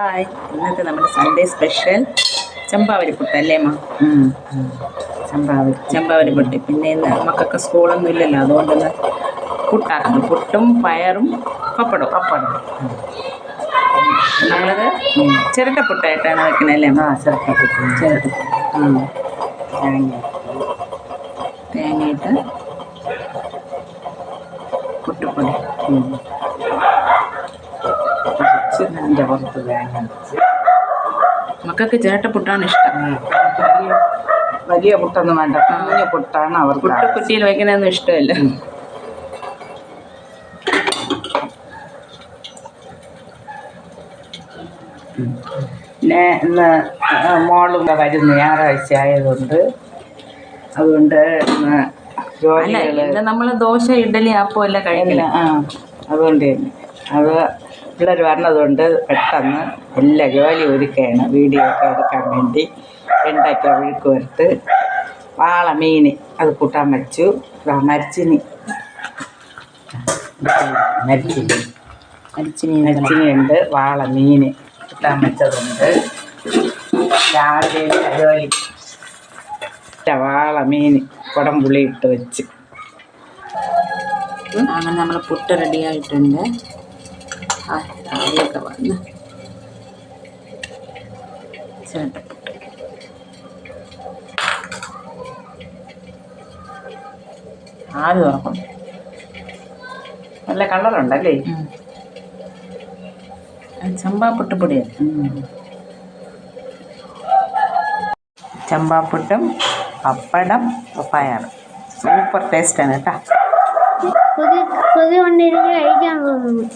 Hi, ഇന്നത്തെ നമ്മുടെ Sunday special ചമ്പാവരി പുട്ടല്ലേ അമ്മ? ചമ്പാവരി പുട്ട്. പിന്നെ ഇന്ന് മക്കൾക്ക് സ്കൂളൊന്നും ഇല്ലല്ലോ, അതുകൊണ്ടിന്ന് പുട്ടാക്കുന്നു. പുട്ടും പയറും പപ്പടം. നമ്മളത് ചിരട്ടപ്പുട്ടായിട്ടാണ് വെക്കണല്ലേ അമ്മ? ചിരട്ടപ്പുട്ട്. തേങ്ങയിട്ട് പുട്ടുപ്പൊടി പുറത്ത് തേങ്ങ മക്കൾക്ക് ചിരട്ടപ്പുട്ടാണ് ഇഷ്ടം. വലിയ പുട്ടൊന്നും വേണ്ട, കുഞ്ഞു പുട്ടാണ് അവർക്ക്. പുട്ടുകുറ്റിയിൽ വയ്ക്കണതൊന്നും ഇഷ്ടമല്ല. പിന്നെ ഇന്ന് മോളും വരുന്നു, ഞായറാഴ്ച ആയതുകൊണ്ട്. അതുകൊണ്ട് ഇന്ന് നമ്മൾ ദോശ, ഇഡ്ഡലി, അപ്പം എല്ലാം കഴിക്കില്ല. അതുകൊണ്ട് തന്നെ അത് പിള്ളേർ വരണതുകൊണ്ട് പെട്ടെന്ന് എല്ലാ ജോലി ഒരുക്കുകയാണ്. വീഡിയോ ഒക്കെ എടുക്കാൻ വേണ്ടി വെണ്ടയ്ക്ക വിഴുക്ക് വറുത്ത്, വാള മീൻ അത് കൂട്ടാൻ വെച്ചു. മരിച്ചിനിയുണ്ട്, വാള മീൻ കൂട്ടാൻ വെച്ചതുണ്ട്. രാവിലെ ജോലി വാള മീൻ കുടംപുളി ഇട്ട് വെച്ച്. അങ്ങനെ നമ്മൾ പുട്ട് റെഡി ആയിട്ടുണ്ട്. ആവിയൊക്കെ വന്ന് ചിരട്ടപ്പുട്ട്. ആവി തുറക്കും. നല്ല കളറുണ്ടല്ലേ? ചമ്പാ പുട്ടുപൊടിയാണ്. ചമ്പാപ്പുട്ടും പപ്പടം പയർ സൂപ്പർ ടേസ്റ്റാണ് കേട്ടോ. കൊതി കൊണ്ടിരുന്ന് കഴിക്കാൻ തോന്നുന്നു.